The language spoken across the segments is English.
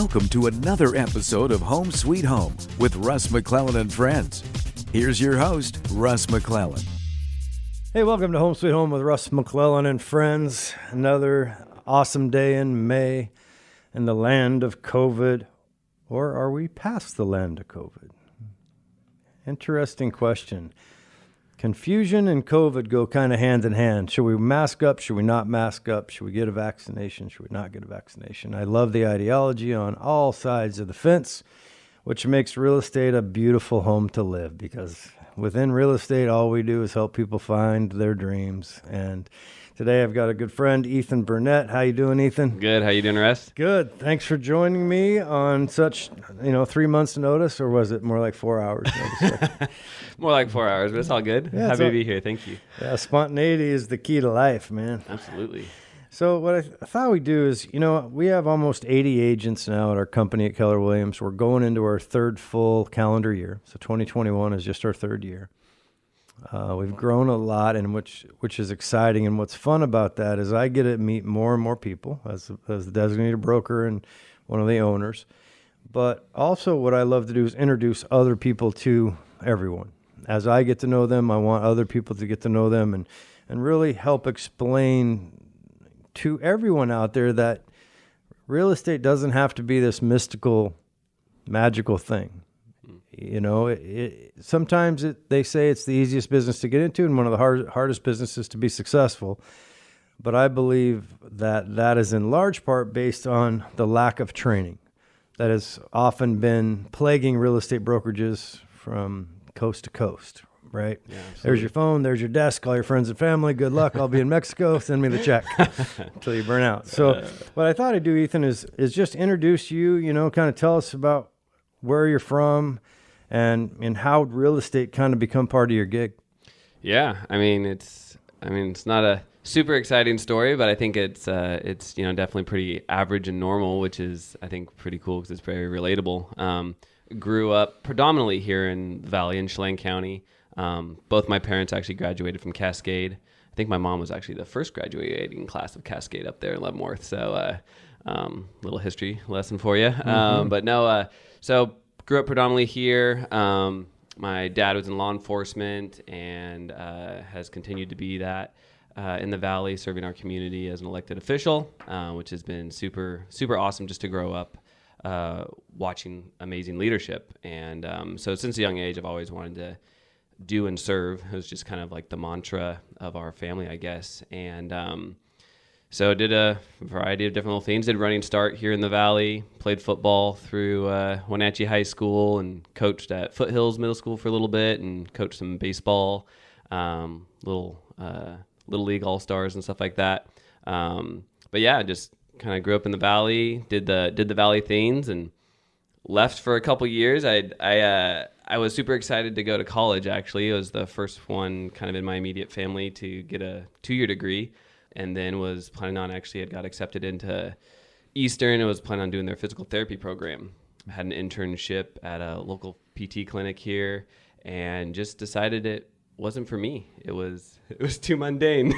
Welcome to another episode of Home Sweet Home with Russ, McClellan and Friends. Here's your host, Russ McClellan. Hey, welcome to Home Sweet Home with Russ, McClellan and Friends. Another awesome day in May in the land of COVID. Or are we past the land of COVID? Interesting question. Confusion and COVID go kind of hand in hand. Should we mask up? Should we not mask up? Should we get a vaccination? Should we not get a vaccination? I love the ideology on all sides of the fence, which makes real estate a beautiful home to live, because within real estate, all we do is help people find their dreams. And today I've got a good friend, Ethan Burnett. How you doing, Ethan? Good. How you doing, Russ? Good. Thanks for joining me on such, 3 months notice, or was it more like 4 hours notice? More like 4 hours, but it's all good. Yeah, Happy to be here. Thank you. Yeah, spontaneity is the key to life, man. Absolutely. So what I thought we'd do is, we have almost 80 agents now at our company at Keller Williams. We're going into our third full calendar year. So 2021 is just our third year. We've grown a lot, and which is exciting. And what's fun about that is I get to meet more and more people as the designated broker and one of the owners. But also what I love to do is introduce other people to everyone. As I get to know them, I want other people to get to know them and really help explain to everyone out there that real estate doesn't have to be this mystical, magical thing. Sometimes they say it's the easiest business to get into and one of the hardest businesses to be successful. But I believe that is in large part based on the lack of training that has often been plaguing real estate brokerages from coast to coast, right? Yeah, there's your phone, there's your desk, all your friends and family. Good luck. I'll be in Mexico. Send me the check until you burn out. So what I thought I'd do, Ethan, is just introduce you, kind of tell us about where you're from and how real estate kind of become part of your gig. Yeah. It's not a super exciting story, but I think it's definitely pretty average and normal, which is, I think, pretty cool because it's very relatable. Grew up predominantly here in the Valley in Chelan County. Both my parents actually graduated from Cascade. I think my mom was actually the first graduating class of Cascade up there in Leavenworth. So, little history lesson for you. Mm-hmm. So grew up predominantly here. My dad was in law enforcement and has continued to be that in the Valley, serving our community as an elected official, which has been super, super awesome just to grow up watching amazing leadership. And so since a young age, I've always wanted to do and serve. It was just kind of like the mantra of our family, I guess. And so did a variety of different little things. Did running start here in the Valley, played football through Wenatchee High School and coached at Foothills Middle School for a little bit and coached some baseball, little league all-stars and stuff like that. But yeah, just kind of grew up in the Valley, did the Valley things, and left for a couple years. I was super excited to go to college, actually. It was the first one kind of in my immediate family to get a 2-year degree, and then was planning on, had got accepted into Eastern and was planning on doing their physical therapy program. I had an internship at a local PT clinic here and just decided it wasn't for me. It was too mundane.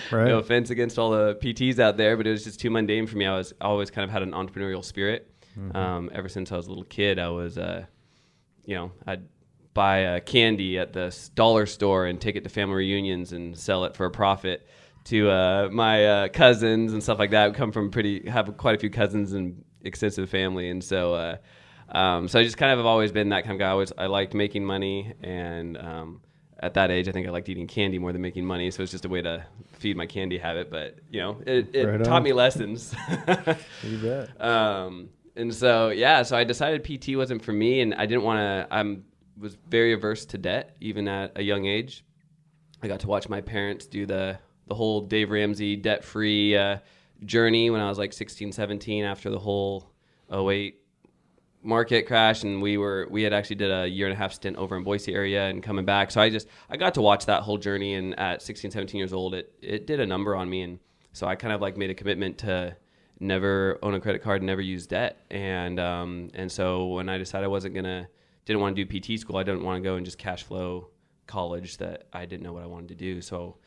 Right. No offense against all the PTs out there, but it was just too mundane for me. I always kind of had an entrepreneurial spirit. Mm-hmm. Ever since I was a little kid, I was, I'd buy candy at the dollar store and take it to family reunions and sell it for a profit to my cousins and stuff like that. I have quite a few cousins and extensive family, and so I just kind of have always been that kind of guy. I liked making money, and at that age, I think I liked eating candy more than making money, so it's just a way to feed my candy habit. But it taught me lessons. You bet. And so so I decided PT wasn't for me, and I didn't want to. I was very averse to debt, even at a young age. I got to watch my parents do the whole Dave Ramsey debt-free journey when I was like 16, 17 after the whole 08 market crash, and we had actually did a 1.5-year stint over in Boise area and coming back. So I got to watch that whole journey, and at 16, 17 years old, it did a number on me, and so I kind of like made a commitment to never own a credit card, never use debt, and so when I decided I didn't want to do PT school, I didn't want to go and just cash flow college that I didn't know what I wanted to do. So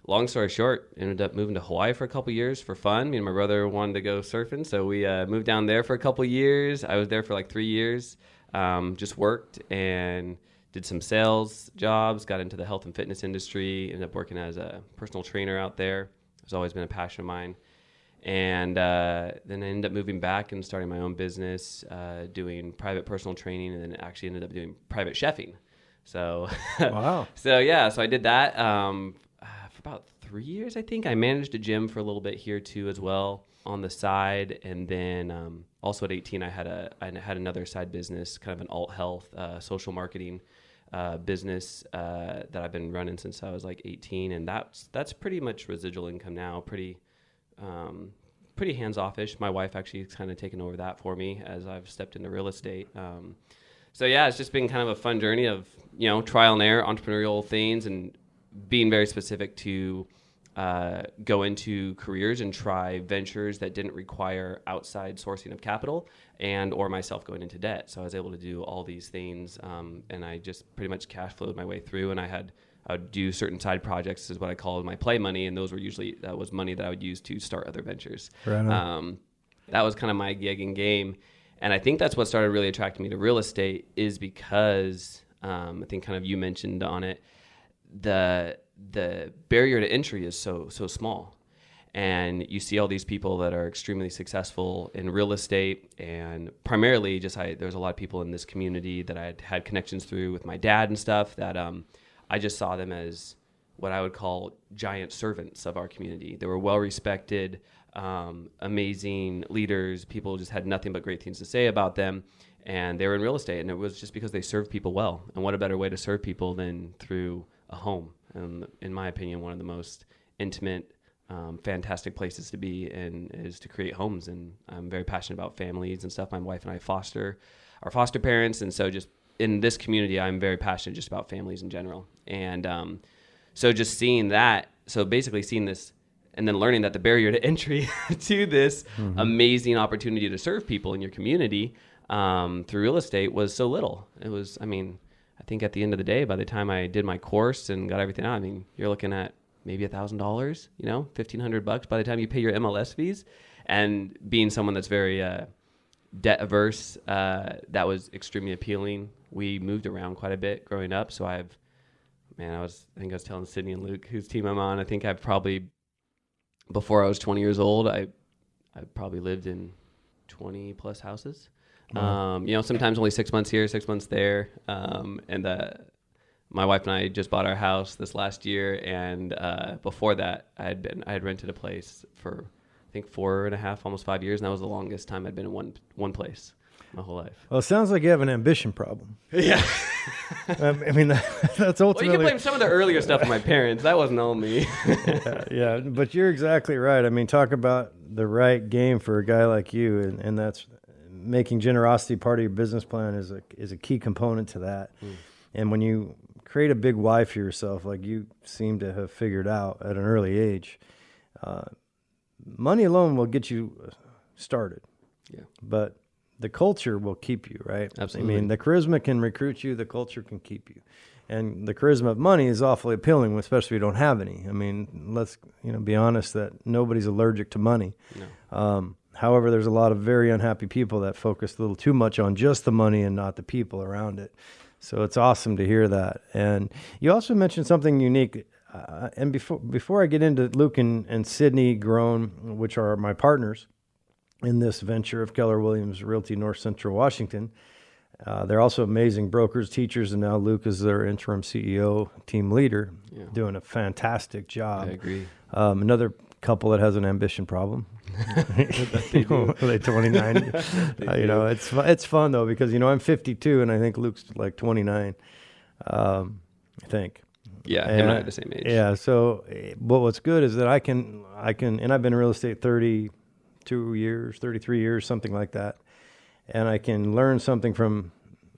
long story short, ended up moving to Hawaii for a couple years for fun. Me and my brother wanted to go surfing, so we moved down there for a couple years. I was there for like 3 years, just worked and did some sales jobs, got into the health and fitness industry, ended up working as a personal trainer out there. It's always been a passion of mine. And then I ended up moving back and starting my own business, doing private personal training, and then actually ended up doing private chefing. So, Wow. so I did that for about 3 years, I think. I managed a gym for a little bit here too as well on the side. And then also at 18, I had another side business, kind of an alt health, social marketing business that I've been running since I was like 18. And that's pretty much residual income now, pretty hands-offish. My wife actually has kind of taken over that for me as I've stepped into real estate. So yeah, it's just been kind of a fun journey of, trial and error, entrepreneurial things, and being very specific to go into careers and try ventures that didn't require outside sourcing of capital and or myself going into debt. So I was able to do all these things, and I just pretty much cash flowed my way through. And I would do certain side projects, is what I call my play money, and that was money that I would use to start other ventures. Right on. That was kind of my gig and game. And I think that's what started really attracting me to real estate, is because I think kind of you mentioned on it, the barrier to entry is so small. And you see all these people that are extremely successful in real estate, and primarily there's a lot of people in this community that I had connections through with my dad and stuff that I just saw them as what I would call giant servants of our community. They were well respected, amazing leaders. People just had nothing but great things to say about them, and they were in real estate, and it was just because they served people well. And what a better way to serve people than through a home? And in my opinion, one of the most intimate, fantastic places to be in is to create homes. And I'm very passionate about families and stuff. My wife and I are foster parents, and so just in this community, I'm very passionate just about families in general. And so just seeing that, so basically seeing this, and then learning that the barrier to entry to this amazing opportunity to serve people in your community through real estate was so little. It was, I think at the end of the day, by the time I did my course and got everything out, you're looking at maybe $1,000, $1,500 by the time you pay your MLS fees. And being someone that's very debt averse, that was extremely appealing. We moved around quite a bit growing up, so I think I was telling Sydney and Luke, whose team I'm on, I think I've probably, before I was 20 years old, I probably lived in 20 plus houses. Sometimes only 6 months here, 6 months there. And my wife and I just bought our house this last year, and before that, I had rented a place for I think 4.5, almost 5 years, and that was the longest time I'd been in one place my whole life. Well, it sounds like you have an ambition problem. Yeah. That's ultimately... Well, you can blame some of the earlier stuff on my parents. That wasn't all me. yeah, but you're exactly right. Talk about the right game for a guy like you, and that's making generosity part of your business plan is a key component to that. And when you create a big why for yourself, like you seem to have figured out at an early age, money alone will get you started. Yeah. But the culture will keep you, right? Absolutely. The charisma can recruit you, the culture can keep you. And the charisma of money is awfully appealing, especially if you don't have any. Let's be honest that nobody's allergic to money. No. However, there's a lot of very unhappy people that focus a little too much on just the money and not the people around it. So it's awesome to hear that. And you also mentioned something unique. And before I get into Luke and Sydney Grown, which are my partners in this venture of Keller Williams Realty North Central Washington, they're also amazing brokers, teachers, and now Luke is their interim CEO, team leader, doing a fantastic job. I agree. Another couple that has an ambition problem. They 29. It's fun though, because I'm 52 and I think Luke's like 29. I think. Yeah, him and I are the same age. Yeah. So, but what's good is that I can, and I've been in real estate 32 years, 33 years, something like that, and I can learn something from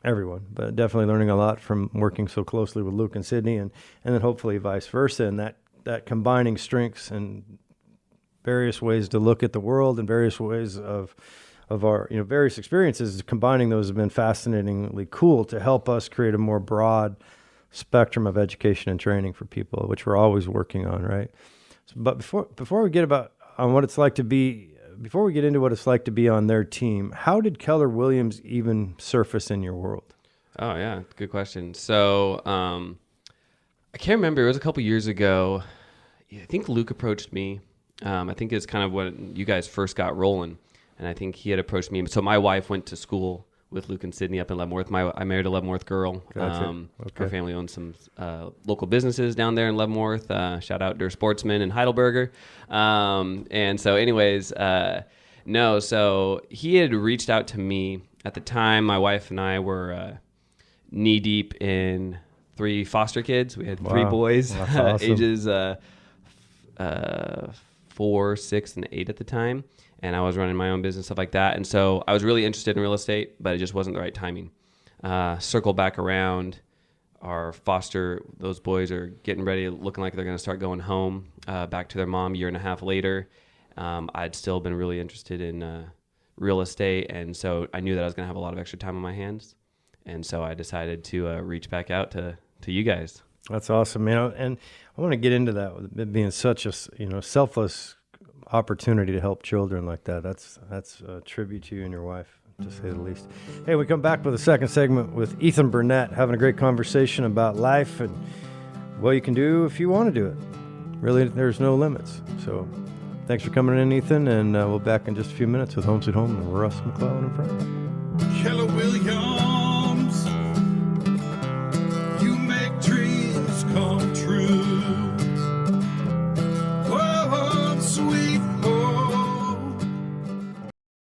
everyone, but definitely learning a lot from working so closely with Luke and Sydney, and then hopefully vice versa, and that combining strengths and various ways to look at the world and various ways of our various experiences, combining those has been fascinatingly cool to help us create a more broad spectrum of education and training for people, which we're always working on, right? But before we get about on what it's like to be, before we get into what it's like to be on their team, how did Keller Williams even surface in your world? Oh yeah, good question. So I can't remember. It was a couple years ago. I think Luke approached me. I think it's kind of when you guys first got rolling, and I think he had approached me. So my wife went to school with Luke and Sydney up in Leavenworth. I married a Leavenworth girl. Gotcha. Okay. Her family owns some local businesses down there in Leavenworth. Shout out Der Sportsman in Heidelberger. And so anyways, no, so he had reached out to me at the time. My wife and I were knee deep in 3 foster kids. We had 3 boys, That's awesome. ages 4, 6, and 8 at the time. And I was running my own business, stuff like that. And so I was really interested in real estate, but it just wasn't the right timing. Circle back around, those boys are getting ready, looking like they're going to start going home, back to their mom a year and a half later. I'd still been really interested in real estate. And so I knew that I was going to have a lot of extra time on my hands. And so I decided to reach back out to you guys. That's awesome, and I want to get into that with it being such a selfless opportunity to help children like that. That's a tribute to you and your wife, to say the least. Hey, we come back with a second segment with Ethan Burnett, having a great conversation about life and what you can do if you want to do it. Really, there's no limits. So thanks for coming in, Ethan, and we'll be back in just a few minutes with Home Sweet Home and Russ, McClellan, and friends.